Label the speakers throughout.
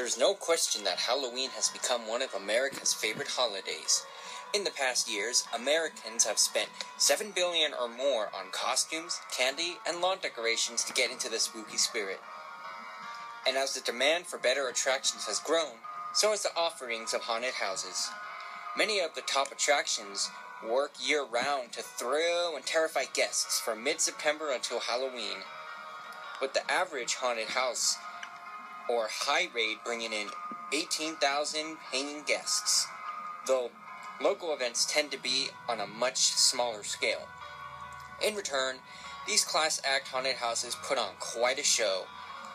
Speaker 1: There's no question that Halloween has become one of America's favorite holidays. In the past years, Americans have spent $7 billion or more on costumes, candy, and lawn decorations to get into the spooky spirit. And as the demand for better attractions has grown, so has the offerings of haunted houses. Many of the top attractions work year-round to thrill and terrify guests from mid-September until Halloween. With the average haunted house or high rate bringing in 18,000 paying guests, though local events tend to be on a much smaller scale. In return, these class act haunted houses put on quite a show.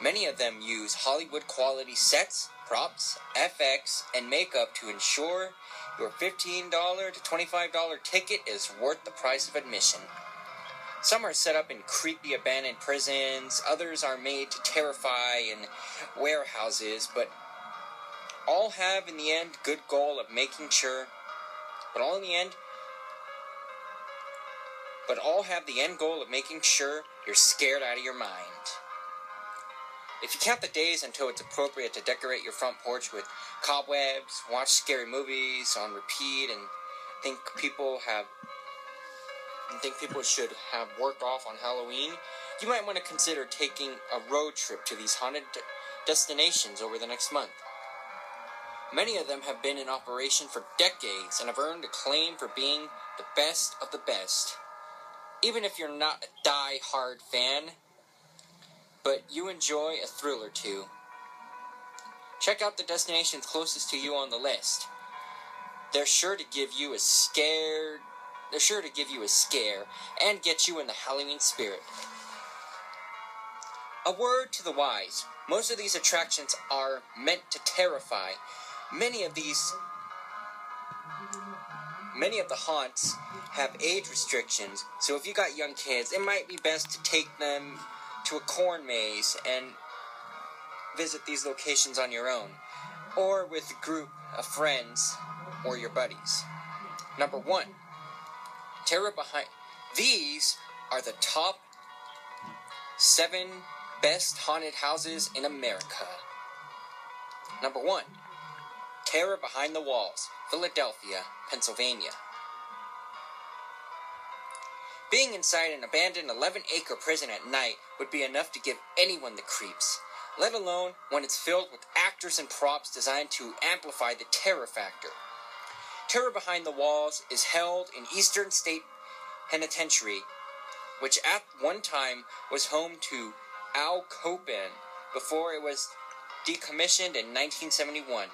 Speaker 1: Many of them use Hollywood-quality sets, props, FX, and makeup to ensure your $15 to $25 ticket is worth the price of admission. Some are set up in creepy abandoned prisons, others are made to terrify in warehouses, but all have in the end good goal of making sure you're scared out of your mind. If you count the days until it's appropriate to decorate your front porch with cobwebs, watch scary movies on repeat, and think people should have worked off on Halloween, you might want to consider taking a road trip to these haunted destinations over the next month. Many of them have been in operation for decades and have earned acclaim for being the best of the best. Even if you're not a die-hard fan, but you enjoy a thrill or two, check out the destinations closest to you on the list. They're sure to give you a scare and get you in the Halloween spirit. A word to the wise: most of these attractions are meant to terrify. Many of the haunts have age restrictions, so if you got young kids, it might be best to take them to a corn maze and visit these locations on your own, or with a group of friends or your buddies. Number 1. Terror behind. These are the top 7 best haunted houses in America. Number 1. Terror Behind the Walls, Philadelphia, Pennsylvania. Being inside an abandoned 11-acre prison at night would be enough to give anyone the creeps, let alone when it's filled with actors and props designed to amplify the terror factor. Terror Behind the Walls is held in Eastern State Penitentiary, which at one time was home to Al Capone before it was decommissioned in 1971.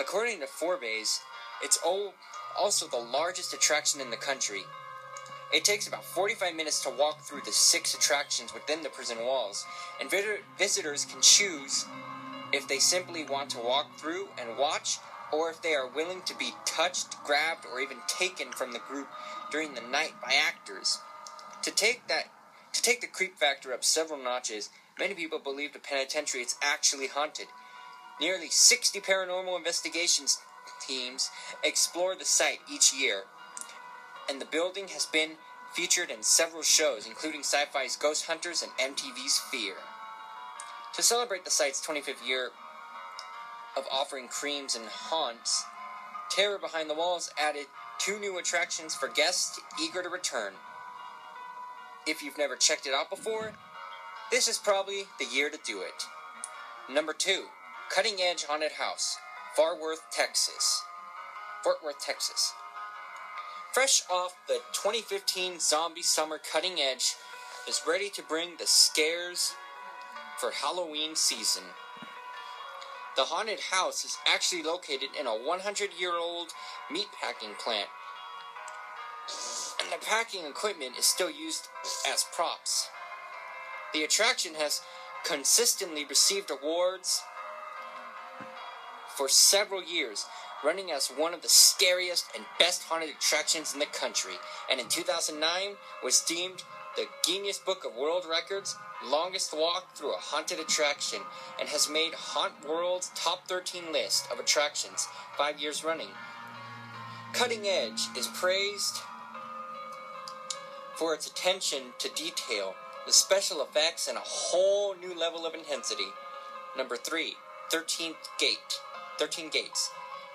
Speaker 1: According to Forbes, it's also the largest attraction in the country. It takes about 45 minutes to walk through the 6 attractions within the prison walls, and visitors can choose if they simply want to walk through and watch, or if they are willing to be touched, grabbed, or even taken from the group during the night by actors. To take the creep factor up several notches, many people believe the penitentiary is actually haunted. Nearly 60 paranormal investigations teams explore the site each year, and the building has been featured in several shows, including Sci-Fi's Ghost Hunters and MTV's Fear. To celebrate the site's 25th year of offering creams and haunts, Terror Behind the Walls added 2 new attractions for guests eager to return. If you've never checked it out before, this is probably the year to do it. Number 2. Cutting Edge Haunted House, Fort Worth, Texas. Fresh off the 2015 Zombie Summer, Cutting Edge is ready to bring the scares for Halloween season. The haunted house is actually located in a 100-year-old meatpacking plant, and the packing equipment is still used as props. The attraction has consistently received awards for several years, running as one of the scariest and best haunted attractions in the country, and in 2009 was deemed the Guinness Book of World Records longest walk through a haunted attraction, and has made Haunt World's top 13 list of attractions 5 years running. Cutting Edge is praised for its attention to detail, the special effects, and a whole new level of intensity. Number 3. 13 Gates,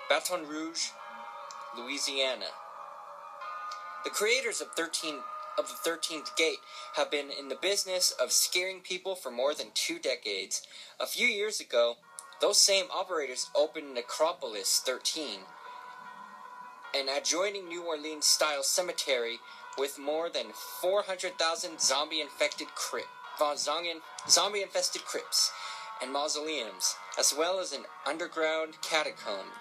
Speaker 1: Baton Rouge, Louisiana. The creators of the 13th Gate have been in the business of scaring people for more than 2 decades. A few years ago, those same operators opened Necropolis 13, an adjoining New Orleans-style cemetery with more than 400,000 zombie-infested crypts and mausoleums, as well as an underground catacombs.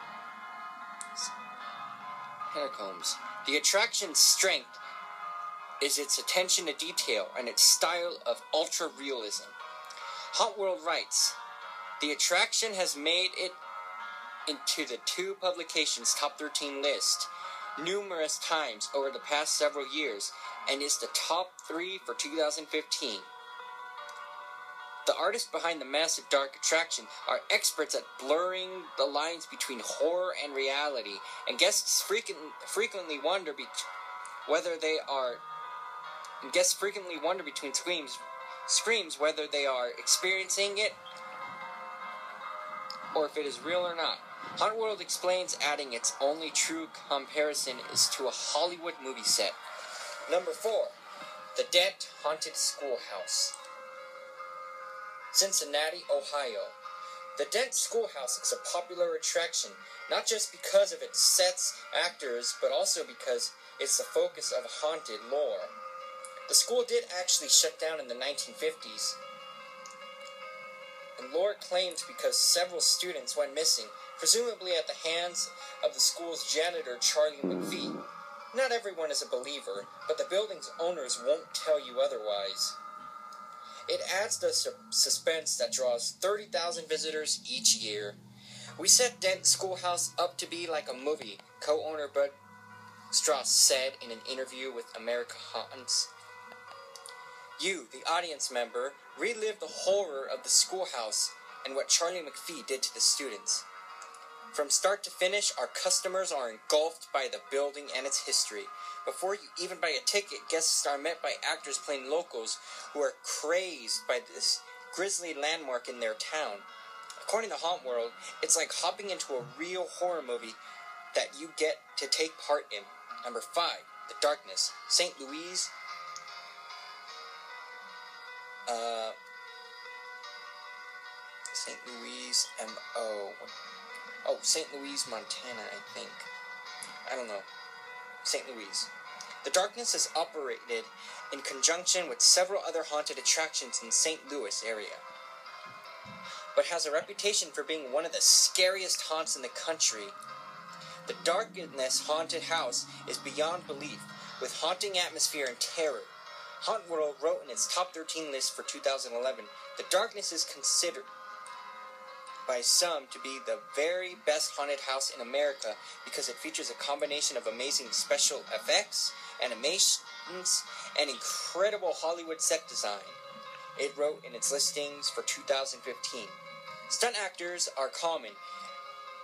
Speaker 1: The attraction's strength is its attention to detail and its style of ultra-realism. Haunt World writes, "The attraction has made it into the 2 publications' top 13 list numerous times over the past several years and is the top 3 for 2015. The artists behind the massive dark attraction are experts at blurring the lines between horror and reality, and guests frequently wonder between screams whether they are experiencing it or if it is real or not." Haunt World explains, adding its only true comparison is to a Hollywood movie set. Number 4. The Dent Haunted Schoolhouse. Cincinnati, Ohio. The Dent Schoolhouse is a popular attraction, not just because of its sets, actors, but also because it's the focus of haunted lore. The school did actually shut down in the 1950s, and lore claims because several students went missing, presumably at the hands of the school's janitor, Charlie McPhee. Not everyone is a believer, but the building's owners won't tell you otherwise. It adds the suspense that draws 30,000 visitors each year. "We set Dent Schoolhouse up to be like a movie," co-owner Bud Strauss said in an interview with America Haunts. "You, the audience member, relive the horror of the schoolhouse and what Charlie McPhee did to the students. From start to finish, our customers are engulfed by the building and its history. Before you even buy a ticket, guests are met by actors playing locals who are crazed by this grisly landmark in their town. According to Haunt World, it's like hopping into a real horror movie that you get to take part in." Number 5. The Darkness, St. Louis, St. Louis, Montana, I think. I don't know. St. Louis. The Darkness is operated in conjunction with several other haunted attractions in St. Louis area, but has a reputation for being one of the scariest haunts in the country. The Darkness haunted house is beyond belief, with haunting atmosphere and terror. Haunt World wrote in its top 13 list for 2011, "The Darkness is considered by some to be the very best haunted house in America because it features a combination of amazing special effects, animations, and incredible Hollywood set design," it wrote in its listings for 2015. Stunt actors are common,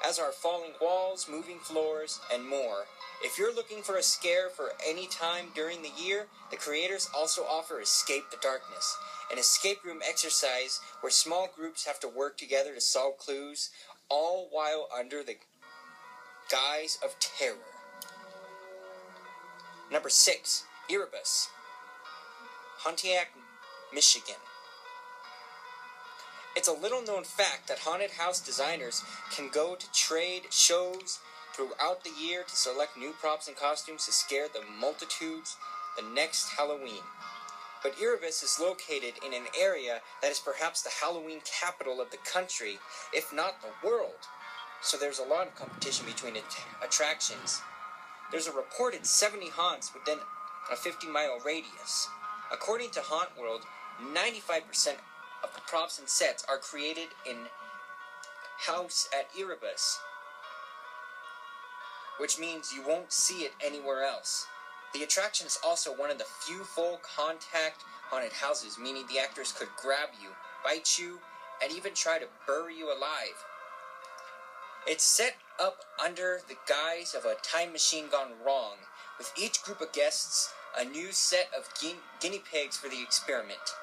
Speaker 1: as are falling walls, moving floors, and more. If you're looking for a scare for any time during the year, the creators also offer Escape the Darkness, an escape room exercise where small groups have to work together to solve clues, all while under the guise of terror. Number 6. Erebus, Pontiac, Michigan. It's a little-known fact that haunted house designers can go to trade shows throughout the year to select new props and costumes to scare the multitudes the next Halloween. But Erebus is located in an area that is perhaps the Halloween capital of the country, if not the world. So there's a lot of competition between attractions. There's a reported 70 haunts within a 50-mile radius. According to Haunt World, 95% of the props and sets are created in-house at Erebus, which means you won't see it anywhere else. The attraction is also one of the few full-contact haunted houses, meaning the actors could grab you, bite you, and even try to bury you alive. It's set up under the guise of a time machine gone wrong, with each group of guests a new set of guinea pigs for the experiment.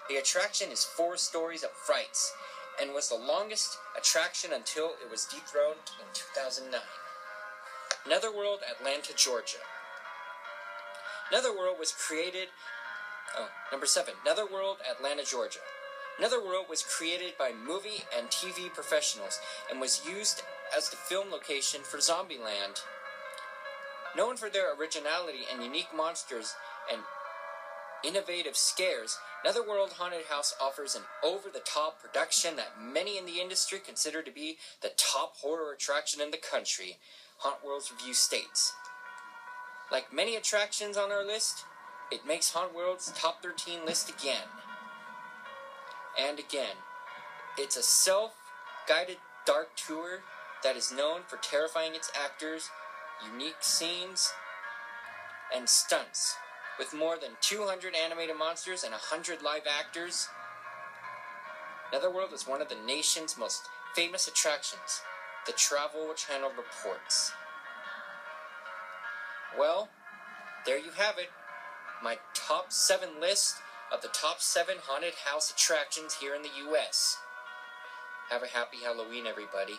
Speaker 1: The attraction is 4 stories of frights, and was the longest attraction until it was dethroned in 2009. Netherworld, Atlanta, Georgia. Netherworld was created... number 7. Netherworld, Atlanta, Georgia. Netherworld was created by movie and TV professionals and was used as the film location for Zombieland. Known for their originality and unique monsters and innovative scares, Netherworld Haunted House offers an over-the-top production that many in the industry consider to be the top horror attraction in the country, Hauntworld's review states. Like many attractions on our list, it makes Hauntworld's top 13 list again. And again, it's a self-guided dark tour that is known for terrifying its actors, unique scenes, and stunts. With more than 200 animated monsters and 100 live actors, Netherworld is one of the nation's most famous attractions, the Travel Channel reports. Well, there you have it, my top 7 list of the top 7 haunted house attractions here in the U.S. Have a happy Halloween, everybody.